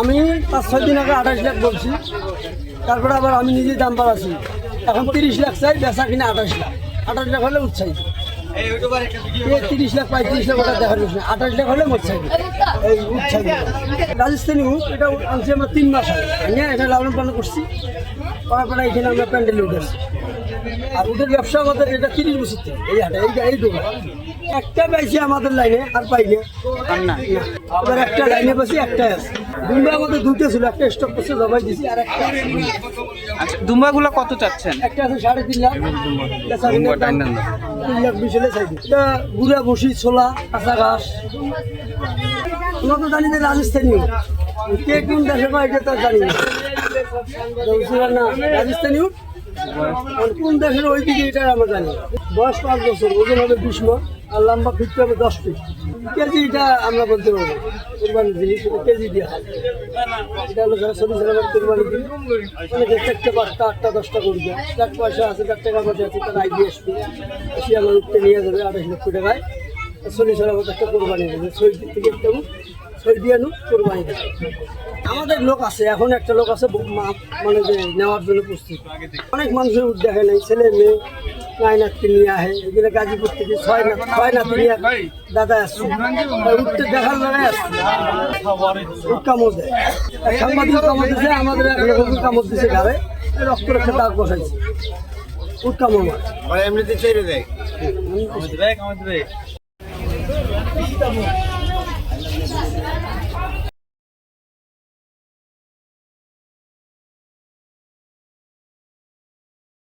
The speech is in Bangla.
আমি 5-6 দিন আগে 28 লাখ বলছি, তারপরে আবার আমি নিজে দাম বাড়াচ্ছি, এখন 30 লাখ চাই, বেচা কিনা 28 লাখ হলে উৎসাহিত। 30 লাখ 35 লাখ ওটা দেখার বিষয়, 28 লাখ হলে উৎসাহিত, এই উৎসাহিত। রাজস্থানী উঠ এটা আনছি আমরা 3 মাস আগে, হ্যাঁ এটা লালন পালন করছি, করার পরে এখানে আমরা প্যান্ডেল উঠেছি। আর ওদের ব্যবসা আমাদের এটা 30 বছর থেকে এই হাটে এই দোকান একটা পাইছি আমাদের লাইনে, আর পাইনি না, ওদের একটা লাইনে পাইছি, একটাই আছে। দুম্বা আমাদের দুটো ছিল, একটা স্টক করছে জবাই দিছি, আর একটা আচ্ছা, দুম্বাগুলো কত চাচ্ছেন? একটা আছে 3.5 লাখ, 3 লাখ 20 হলে চাইছি। এটা গুড়া বসি, ছোলা, কাঁচা ঘাস। আমরা তো জানি যে রাজস্থানী উট, কে কোন দেশে পায় এটা তো জানি না, রাজস্থানী উট কোন দেশের ওই দিকে এটা আমরা জানি। বয়স 5 বছর, ওজন হবে 20 মণ, আর লম্বা ফিরতে হবে 10 ফিট। কেজি এটা আমরা বলতে পারবো, কোরবানির জিনিস এটা কেজি দিয়ে হয়। এটা হলো যারা 40 হাজার কোরবানি দিন, অনেকে 4টে 5টা 8টা 10টা করে দেয়, যার পয়সা আছে, যার টাকা পয়সা আছে, তারা আইডিয়া আসবে, এসে আমার উঠতে নিয়ে যাবে 28 লক্ষ টাকায়, 40 হাজার একটা কোরবানি দেবে। 6 দিক থেকে একটা উঠ, 6 দিয়ে নুট কোরবানি দেবে। আমাদের লোক আছে, এখন একটা লোক আছে মানে যে নেওয়ার জন্য প্রস্তুত। অনেক মানুষের উঠ দেখে নাই, ছেলে মেয়ে 9 নাতি নিয়ে আহে, এগুলো গাজীপুর থেকে 6 নাতি নিয়ে দাদা আসছে, উঠতে দেখার জায়গায় আসছে। উঠ কামড় দেয়, সাংবাদিক কামড় দিচ্ছে, আমাদের এক লোক কামড় দিচ্ছে ঘরে, রক্ত রক্ত দাগ বসাইছে, উঠ কামড় মার এমনিতে ছেড়ে দেয়।